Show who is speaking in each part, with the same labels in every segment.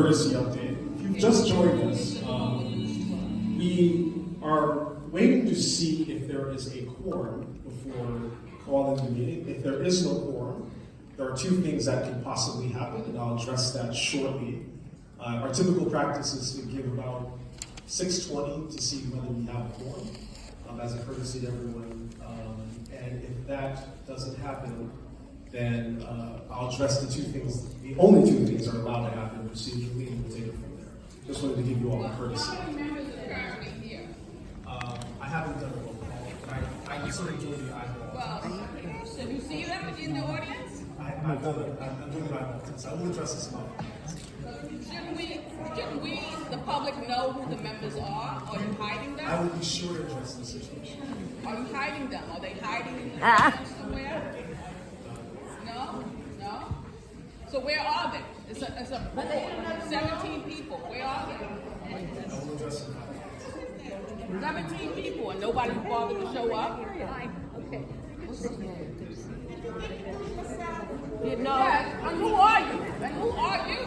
Speaker 1: Courtesy update. If you've just joined us, we are waiting to see if there is a quorum before calling the meeting. If there is no quorum, there are two things that can possibly happen, and I'll address that shortly. Our typical practice is to give about 6:20 to see whether we have a quorum, as a courtesy to everyone. And if that doesn't happen, then I'll address the two things. The only two things are allowed to happen procedurally, and we'll take it from there. Just wanted to give you all a courtesy. I haven't done a roll call, but I can sort of do the eyeball.
Speaker 2: Well, should you see them in the audience?
Speaker 1: I'm doing the eyeball test. I will address this now.
Speaker 2: Shouldn't we, the public, know who the members are? Are you hiding them?
Speaker 1: I will be sure to address the situation.
Speaker 2: Are you hiding them? Are they hiding in the audience somewhere? No? No? So where are they? It's a board, 17 people. Where are they?
Speaker 1: I will address it now.
Speaker 2: 17 people and nobody bothered to show up?
Speaker 3: Okay.
Speaker 2: You know, and who are you? And who are you?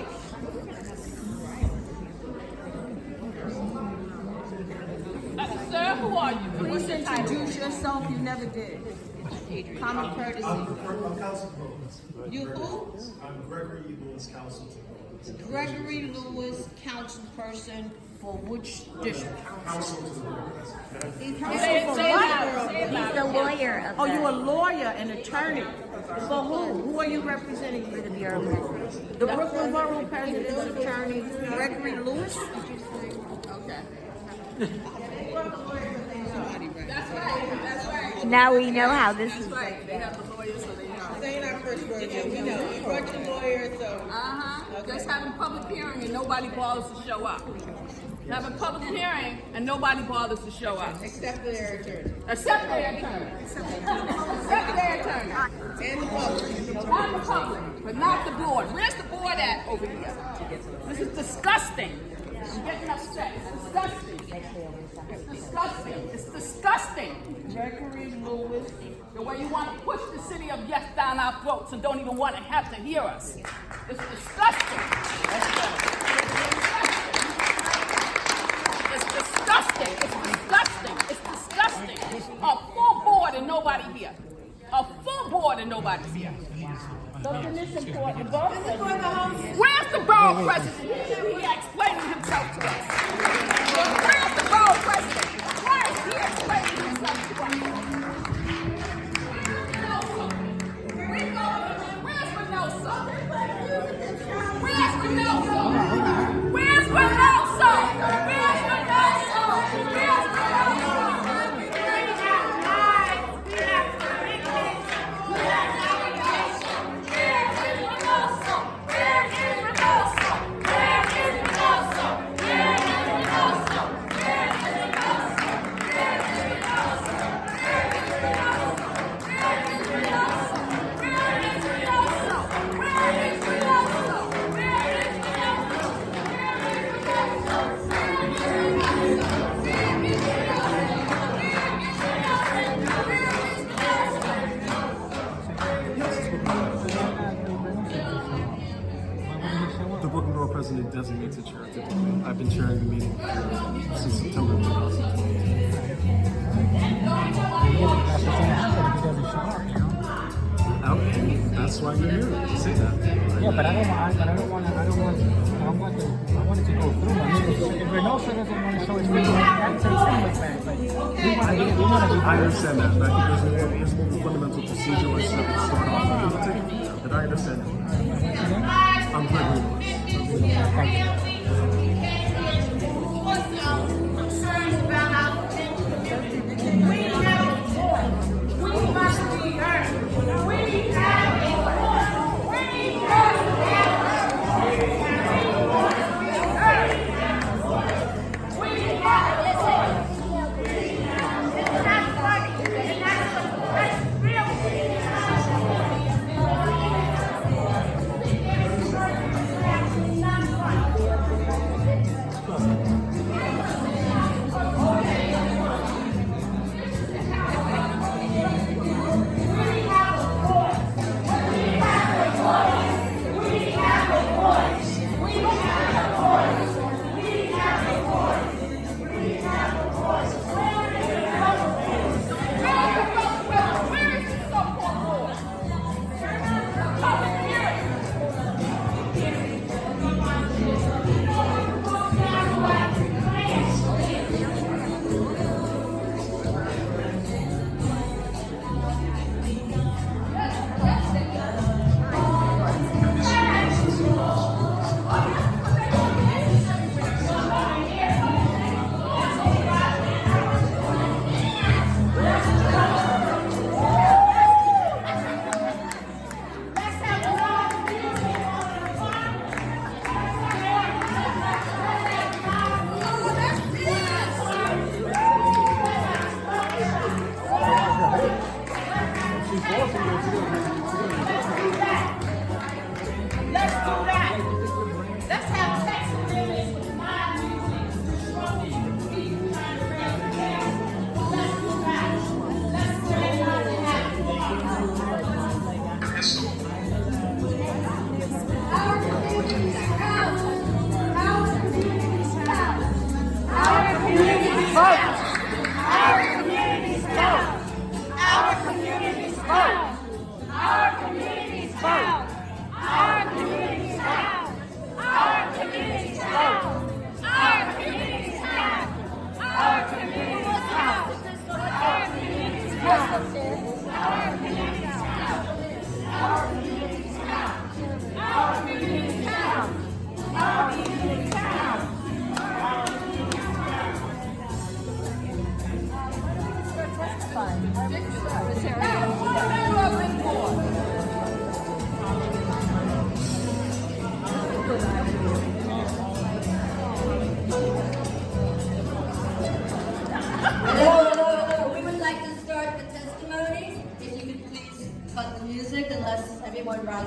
Speaker 2: Sir, who are you?
Speaker 3: Please introduce yourself. You never did. Common courtesy.
Speaker 1: I'm counsel to Boaz.
Speaker 3: You who?
Speaker 1: I'm Gregory Lewis, counsel to Boaz.
Speaker 3: Gregory Lewis, council person for which district?
Speaker 1: Counsel to the board.
Speaker 3: He's
Speaker 2: Say it loud.
Speaker 4: The lawyer of
Speaker 3: Oh, you're a lawyer, an attorney. For who? Who are you representing?
Speaker 4: the Bureau of Prisons.
Speaker 3: The Brooklyn Borough President's attorney, Gregory Lewis?
Speaker 2: Okay. That's right. That's right.
Speaker 4: Now we know how this
Speaker 2: That's
Speaker 4: is.
Speaker 2: right. They have the lawyers, so they know.
Speaker 5: Saying our first word, yeah, we know. We brought your lawyer, so.
Speaker 2: Just having public hearing and nobody bothers to show up. Having public hearing and nobody bothers to show up.
Speaker 5: Except for their attorney.
Speaker 2: Except their attorney. Except their attorney.
Speaker 5: And the public.
Speaker 2: Not the public, but not the board. Where's the board at over here? This is disgusting. I'm getting upset. It's disgusting. It's disgusting. It's disgusting.
Speaker 3: Gregory Lewis.
Speaker 2: The way you want to push the city of yes down our throats and don't even want to have to hear us. It's disgusting. It's disgusting. It's disgusting. It's disgusting. A full board and nobody here. A full board and nobody's here.
Speaker 3: Something is important.
Speaker 2: Where's the borough president? He should be explaining himself to us. Where's the borough president? Why is he explaining himself to us? Where's Reynoso? Where's Reynoso? Where's Reynoso? Where's Reynoso? Where's
Speaker 1: The Brooklyn Borough President designates a chair typically. I've been chairing the meeting since September 2020. That's why we're here to say that.
Speaker 6: Yeah, but I want it to go through. I mean, if Reynoso doesn't want to show his face, I'd say same with that. But we want to get.
Speaker 1: I understand that, but I think there's more fundamental procedural issues that can start off and we'll take it from there. But I understand that. I'm Gregory Lewis.
Speaker 6: Thank you.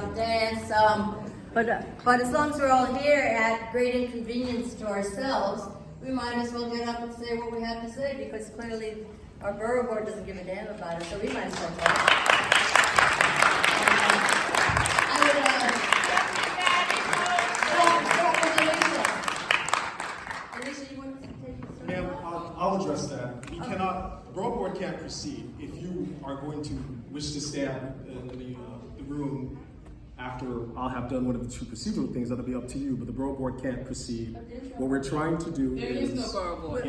Speaker 7: to dance. But as long as we're all here at great inconvenience to ourselves, we might as well get up and say what we have to say, because clearly our borough board doesn't give a damn about it, so we might as well talk. Alicia, you want to take this?
Speaker 1: Ma'am, I'll address that. We cannot, the borough board can't proceed if you are going to wish to stay out in the room after I'll have done one of the two procedural things. That'll be up to you, but the borough board can't proceed. What we're trying to do is,
Speaker 2: no borough board.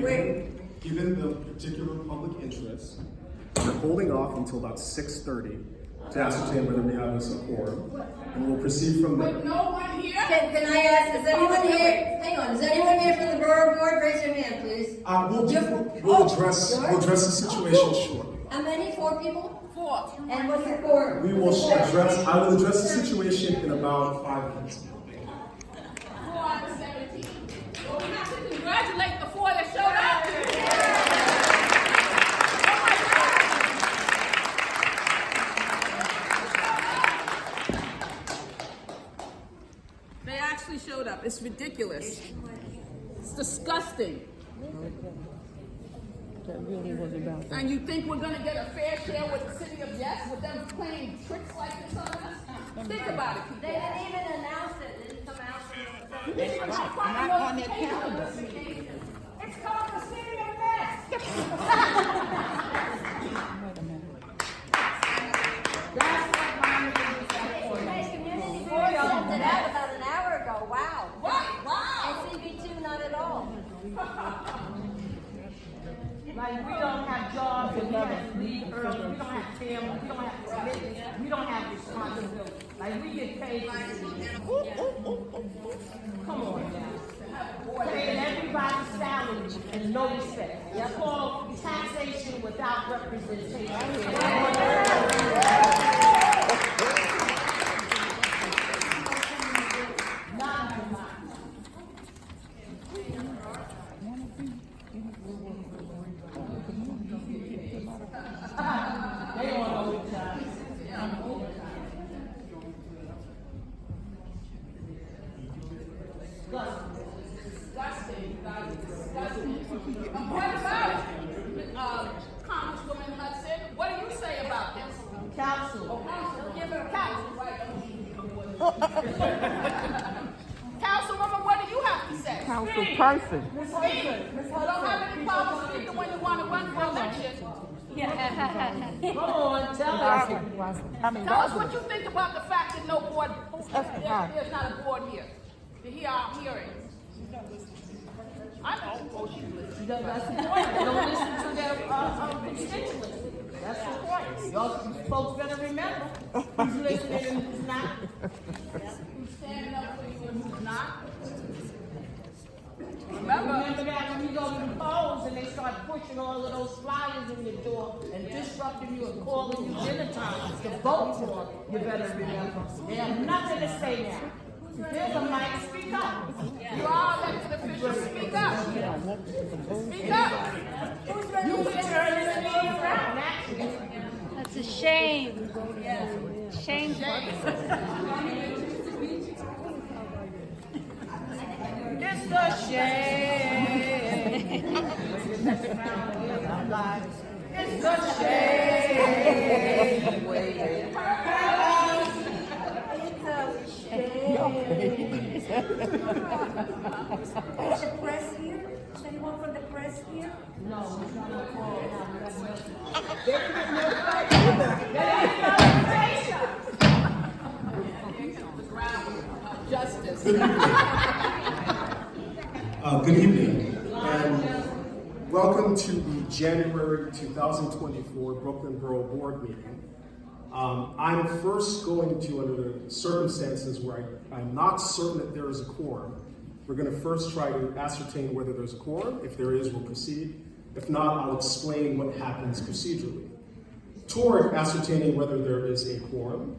Speaker 1: given the particular public interest, we're holding off until about 6:30 to ascertain whether we have this quorum, and we'll proceed from there.
Speaker 2: With no one here?
Speaker 7: Can I ask, is anyone here, hang on, is anyone here from the borough board? Raise your hand, please.
Speaker 1: We'll address the situation shortly.
Speaker 7: How many? 4 people?
Speaker 2: 4.
Speaker 7: And what's the quorum?
Speaker 1: I will address the situation in about 5 minutes.
Speaker 2: 4 out of 17. Well, we have to congratulate the 4 that showed up. They actually showed up. It's ridiculous. It's disgusting.
Speaker 3: That really was about that.
Speaker 2: And you think we're gonna get a fair share with the city of Yes, with them playing tricks like this on us? Think about it,
Speaker 7: They
Speaker 2: people.
Speaker 7: didn't even announce it. It didn't come out.
Speaker 2: It's
Speaker 3: Not on their calendar.
Speaker 2: It's called the city of Yes.
Speaker 7: Community board sent it out about an hour ago. Wow.
Speaker 2: Right, wow.
Speaker 7: And CB2, not at all.
Speaker 8: Like, we don't have jobs, and we have to leave early, we don't have family, we don't have commitments, we don't have responsibility. Like, we get paid for this. Come on now. Paying everybody's salary and no respect. It's called taxation without representation. Not in my. They all know each other.
Speaker 2: Disgusting, guys, disgusting. What about it? Congresswoman Hudson, what do you say about this?
Speaker 8: Council.
Speaker 2: Council, give her a council, right? Councilwoman, what do you have to say?
Speaker 3: Council person.
Speaker 8: Ms. Hudson.
Speaker 2: Don't have any problem speaking when you want to run for election.
Speaker 8: Come on, tell us.
Speaker 2: Tell us what you think about the fact that no board, there's not a board here to hear our hearing. I know. Oh, she's listening.
Speaker 8: That's the point. They don't listen to their constituents. That's the point. Y'all folks better remember who's listening and who's not.
Speaker 2: Who's standing up for you and who's not? Remember,
Speaker 8: Remember that when you go to the polls and they start pushing all of those flyers in your door and disrupting you and calling you dinner time to vote for, you better remember. They have nothing to say now. There's a mic, speak up.
Speaker 2: you are elected officials. Speak up. Speak up.
Speaker 8: You can turn this thing around, actually.
Speaker 4: That's a shame. Shameful.
Speaker 8: It's a shame. It's a shame.
Speaker 7: Is the press here? Is anyone from the press here?
Speaker 8: No, it's not a call.
Speaker 2: Justice.
Speaker 1: Good evening, and welcome to the January 2024 Brooklyn Borough Board meeting. I'm first going to, under the circumstances where I'm not certain that there is a quorum, we're going to first try to ascertain whether there's a quorum. If there is, we'll proceed. If not, I'll explain what happens procedurally. Toward ascertaining whether there is a quorum,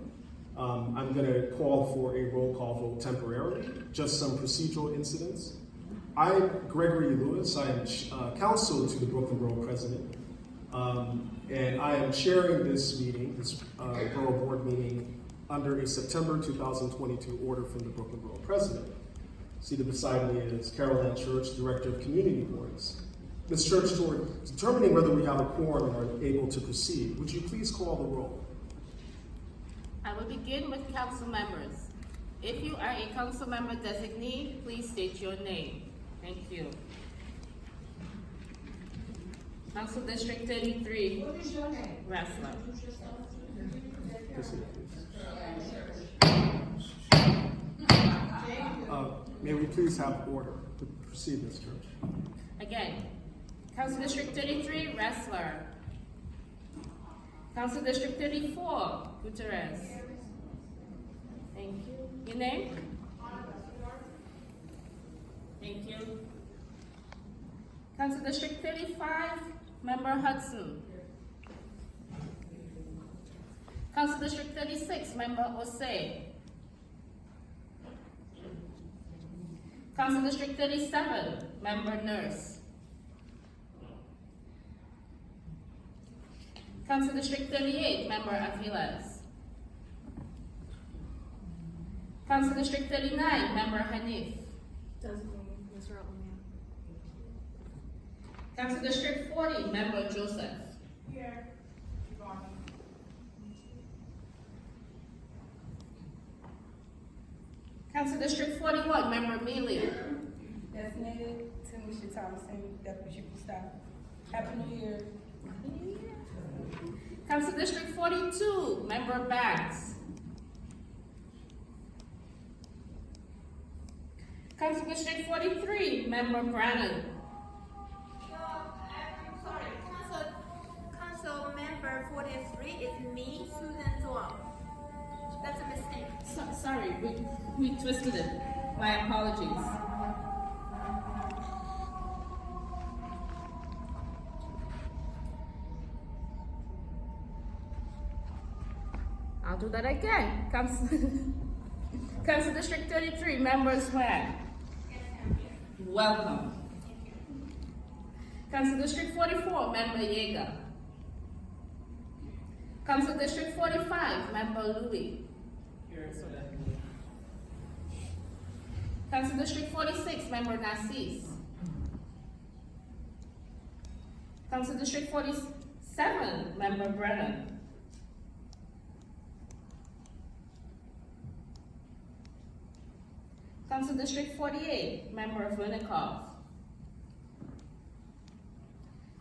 Speaker 1: I'm going to call for a roll call vote temporarily, just some procedural incidents. I'm Gregory Lewis. I am counsel to the Brooklyn Borough President, and I am chairing this meeting, this Borough Board meeting, under a September 2022 order from the Brooklyn Borough President. Seated beside me is Carol Ann Church, Director of Community Boards. Ms. Church, toward determining whether we have a quorum and are able to proceed, would you please call the roll?
Speaker 9: I will begin with council members. If you are a council member designee, please state your name. Thank you. Council District 33. What is your name? Wrestler.
Speaker 1: Proceed, please. May we please have order? Proceed, Ms. Church.
Speaker 9: Again. Council District 33, Wrestler. Council District 34, Gutierrez. Thank you. Your name? Thank you. Council District 35, Member Hudson. Council District 36, Member Osei. Council District 37, Member Nurse. Council District 38, Member Aviles. Council District 39, Member Hanif. Council District 40, Member Joseph. Here. Council District 41, Member Amelia.
Speaker 3: Designated Tamisha Thompson, Deputy Chief of Staff. Happy New Year.
Speaker 9: Council District 42, Member Banks. Council District 43, Member Brannan.
Speaker 10: Council member 43 is me, Susan Zhuang. That's a mistake.
Speaker 9: Sorry, we twisted it. My apologies. I'll do that again. Council District 33, Member Swan. Welcome. Council District 44, Member Yeager. Council District 45, Member Louis. Council District 46, Member Nassis. Council District 47, Member Brennan. Council District 48, Member Vernikoff.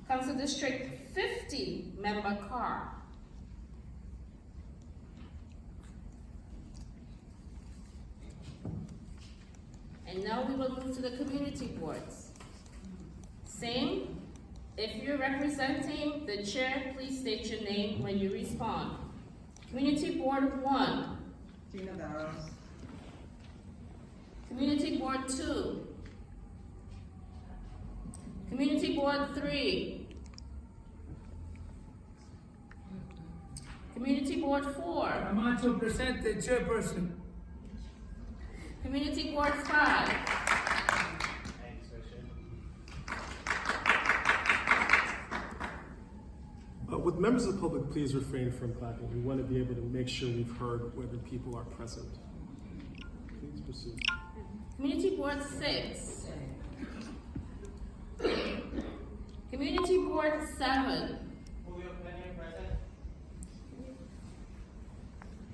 Speaker 9: Council District 50, Member Carr. And now we will move to the community boards. Same, if you're representing the chair, please state your name when you respond. Community Board 1.
Speaker 5: Gina Barrows.
Speaker 9: Community Board 2. Community Board 3. Community Board 4.
Speaker 6: I'm on to present the chairperson.
Speaker 9: Community Board 5.
Speaker 1: Would members of the public please refrain from clapping? We want to be able to make sure we've heard whether people are present. Please proceed.
Speaker 9: Community Board 6. Community Board 7.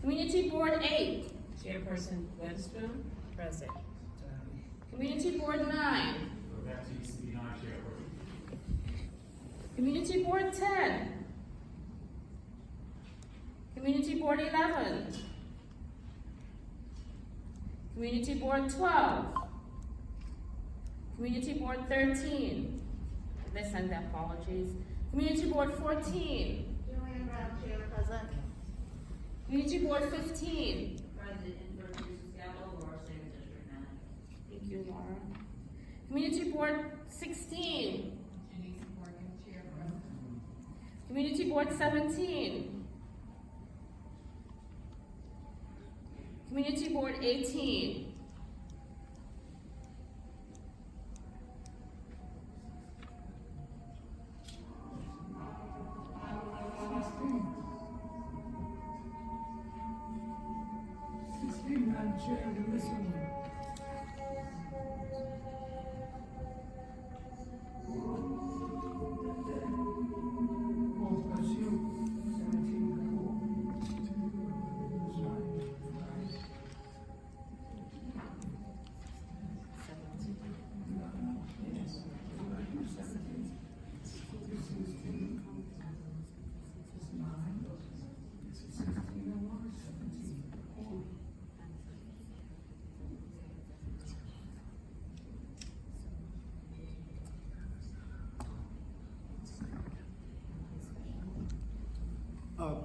Speaker 9: Community Board 8.
Speaker 8: Chairperson Winston, present.
Speaker 9: Community Board 9. Community Board 10. Community Board 11. Community Board 12. Community Board 13. This and apologies. Community Board 14.
Speaker 10: Julian Brown, Chair, present.
Speaker 9: Community Board 15.
Speaker 7: President introduces Gallo, Laura State District Manager.
Speaker 9: Thank you, Laura. Community Board 16. Community Board 17. Community Board 18.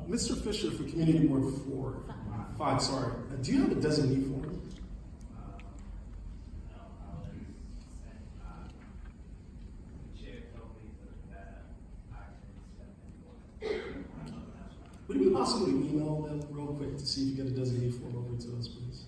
Speaker 1: Mr. Fisher for Community Board 5, sorry. Do you have a designee for me? Would it be possible to email them real quick to see if you get a designee form over to us, please?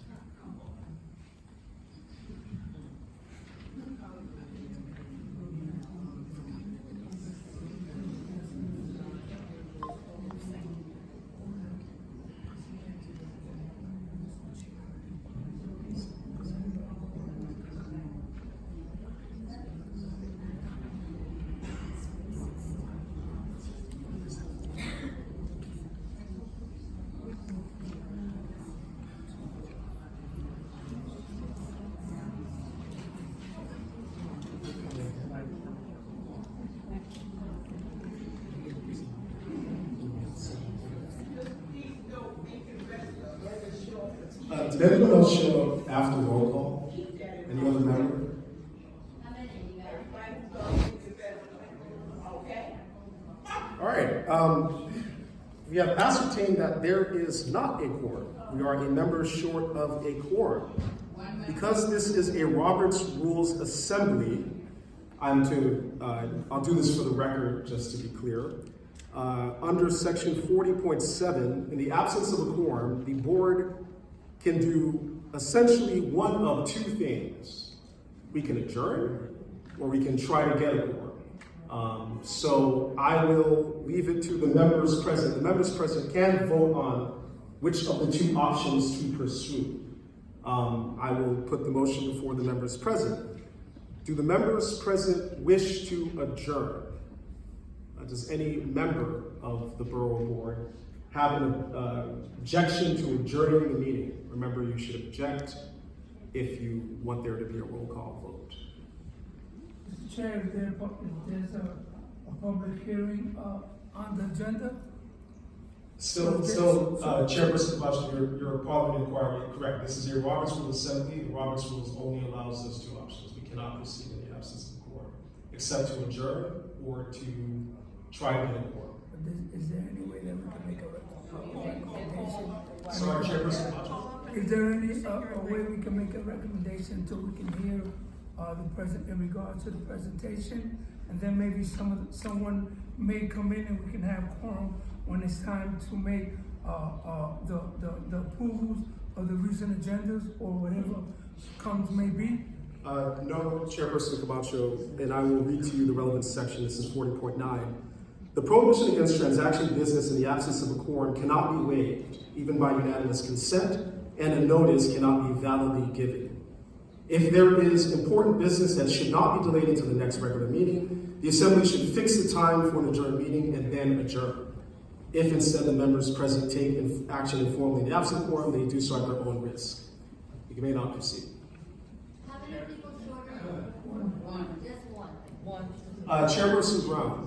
Speaker 1: Did anyone else show up after roll call? Any other member? All right. We have ascertained that there is not a quorum. We are a member short of a quorum. Because this is a Robert's Rules Assembly, I'll do this for the record just to be clear. Under section 40.7, in the absence of a quorum, the board can do essentially one of two things. We can adjourn, or we can try to get a quorum. So I will leave it to the members present. The members present can vote on which of the two options to pursue. I will put the motion before the members present. Do the members present wish to adjourn? Does any member of the Borough Board have an objection to adjourning the meeting? Remember, you should object if you want there to be a roll call vote.
Speaker 11: Mr. Chair, if there's a public hearing on the agenda?
Speaker 1: Still, Chairperson Camacho, your Parliament inquiry, correct. This is a Robert's Rules Assembly. The Robert's Rules only allows us two options. We cannot proceed in the absence of a quorum, except to adjourn or to try to get a quorum.
Speaker 11: Is there any way that we can make a recommendation?
Speaker 1: Sorry, Chairperson Camacho.
Speaker 11: Is there any a way we can make a recommendation so we can hear the president in regards to the presentation? And then maybe someone may come in and we can have quorum when it's time to make the approvals of the recent agendas or whatever comes may be?
Speaker 1: No, Chairperson Camacho, and I will read to you the relevant section. This is 40.9. The prohibition against transacting business in the absence of a quorum cannot be waived, even by unanimous consent, and a notice cannot be validly given. If there is important business that should not be delayed into the next regular meeting, the Assembly should fix the time for an adjourned meeting and then adjourn. If instead the members present take action informally in the absent quorum, they do so at their own risk. You may not proceed.
Speaker 7: How many people short of one? Just one.
Speaker 1: Chairperson Brown.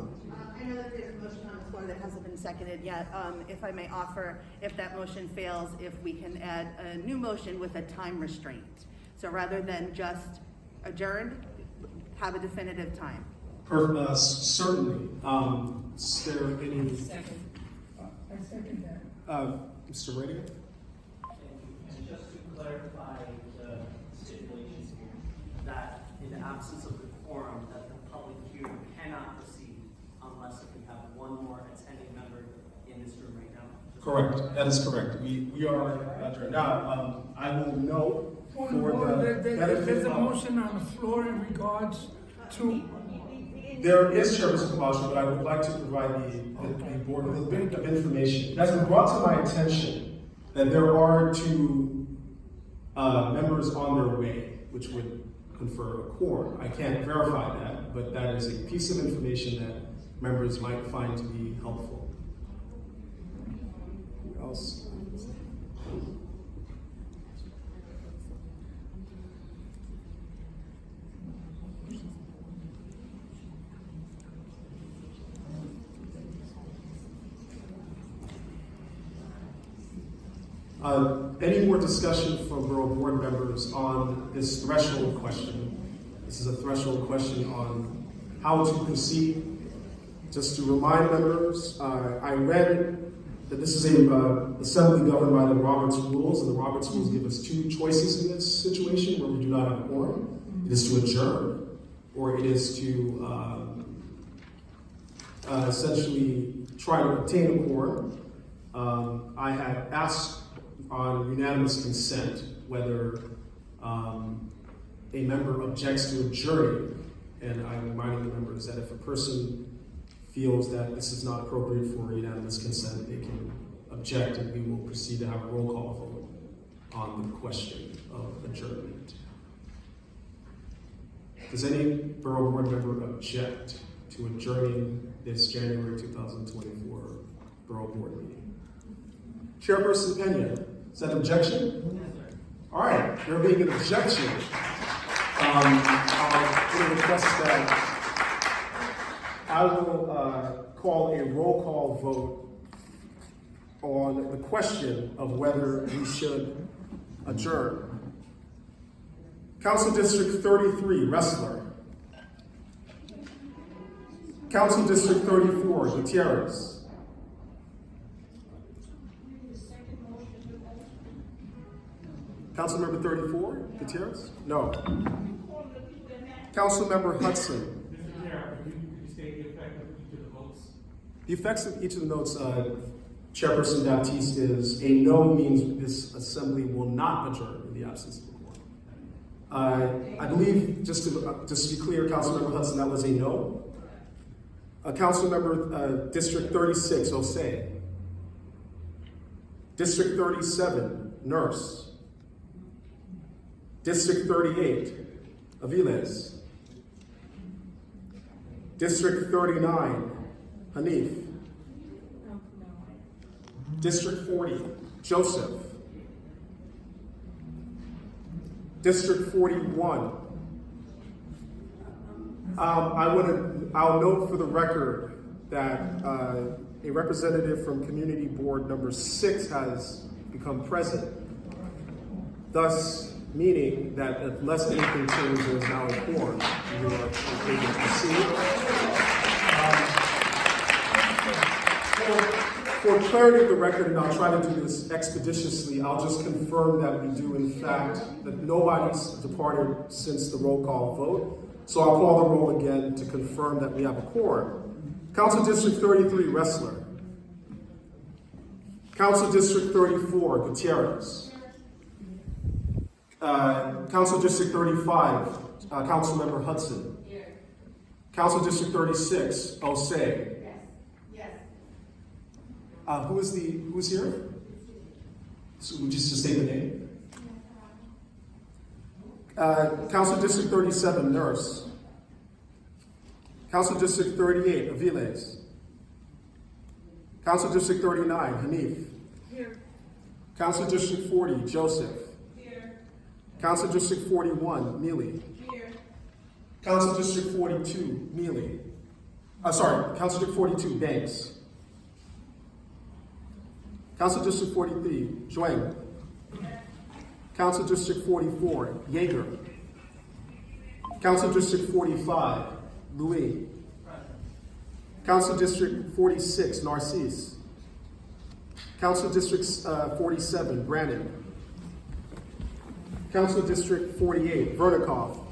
Speaker 12: I know that there's a motion on the floor that hasn't been seconded yet. If I may offer, if that motion fails, if we can add a new motion with a time restraint. So rather than just adjourned, have a definitive time.
Speaker 1: Certainly. Is there any?
Speaker 11: I second that.
Speaker 1: Mr. Radigan?
Speaker 13: And just to clarify the stipulations here, that in the absence of the quorum, that the public hearing cannot proceed unless we have one more attending member in this room right now.
Speaker 1: Correct. That is correct. We are adjourned. Now, I will note for the benefit
Speaker 11: there's a
Speaker 1: of...
Speaker 11: motion on the floor in regards to...
Speaker 1: There is, Chairperson Camacho, but I would like to provide the board with a bit of information. It has been brought to my attention that there are two members on their way, which would confer a quorum. I can't verify that, but that is a piece of information that members might find to be helpful. Who else? Any more discussion from Borough Board members on this threshold question? This is a threshold question on how to proceed. Just to remind members, I read that this is a assembly governed by the Roberts Rules, and the Roberts Rules give us two choices in this situation where we do not have a quorum. It is to adjourn, or it is to essentially try to obtain a quorum. I have asked on unanimous consent whether a member objects to adjourning, and I'm reminding the members that if a person feels that this is not appropriate for unanimous consent, they can object, and we will proceed to have a roll call vote on the question of adjournment. Does any Borough Board member object to adjourning this January 2024 Borough Board meeting? Chairperson Pena, is that an objection? All right, there being an objection, I'll request that I will call a roll call vote on the question of whether we should adjourn. Council District 33, Wrestler. Council District 34, Gutierrez. Councilmember 34, Gutierrez? No. Councilmember Hudson.
Speaker 6: Mr. Chair, could you state the effect of each of the votes?
Speaker 1: The effects of each of the notes, Chairperson Baptiste, is a no means this assembly will not adjourn in the absence of a quorum. I believe, just to be clear, Councilmember Hudson, that was a no. Councilmember District 36, Osei. District 37, Nurse. District 38, Aviles. District 39, Hanif. District 40, Joseph. District 41. I'll note for the record that a representative from Community Board number 6 has become present, thus meaning that unless anything changes, there is now a quorum. We are able to proceed. For clarity of the record, and I'll try to do this expeditiously, I'll just confirm that we do, in fact, that nobody's departed since the roll call vote. So I'll call the roll again to confirm that we have a quorum. Council District 33, Wrestler. Council District 34, Gutierrez. Council District 35, Councilmember Hudson. Here. Council District 36, Osei.
Speaker 3: Yes.
Speaker 1: Who's here? So would you just state the name? Council District 37, Nurse. Council District 38, Aviles. Council District 39, Hanif.
Speaker 3: Here.
Speaker 1: Council District 40, Joseph.
Speaker 3: Here.
Speaker 1: Council District 41, Neely.
Speaker 3: Here.
Speaker 1: Council District 42, Neely. Council District 42, Banks. Council District 43, Zhuang. Council District 44, Yeager. Council District 45, Louis. Council District 46, Narcisse. Council District 47, Brandon. Council District 48, Vernikov.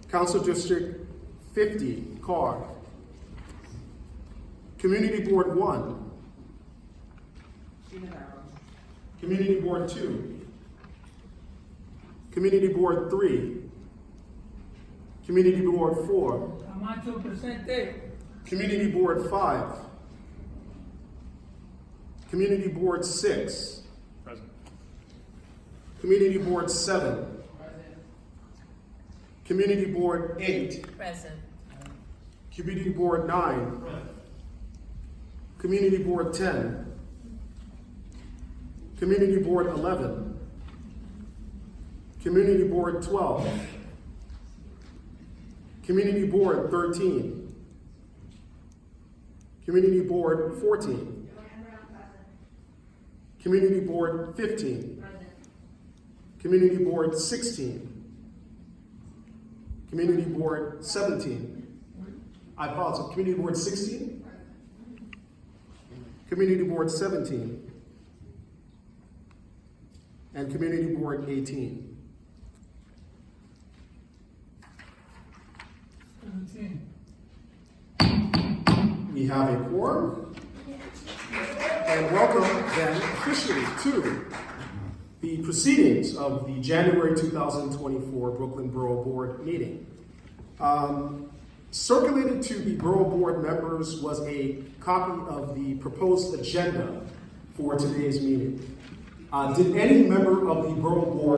Speaker 1: Council District 50, Carr. Community Board 1. Community Board 2. Community Board 3. Community Board 4.
Speaker 11: Camacho presente.
Speaker 1: Community Board 5. Community Board 6.
Speaker 6: Present.
Speaker 1: Community Board 7. Community Board 8.
Speaker 5: Present.
Speaker 1: Community Board 9. Community Board 10. Community Board 11. Community Board 12. Community Board 13. Community Board 14. Community Board 15. Community Board 16. Community Board 17. I apologize. Community Board 16. Community Board 17, and Community Board 18.
Speaker 11: 17.
Speaker 1: We have a quorum, and welcome then officially to the proceedings of the January 2024 Brooklyn Borough Board meeting. Circulated to the Borough Board members was a copy of the proposed agenda for today's meeting. Did any member of the Borough Board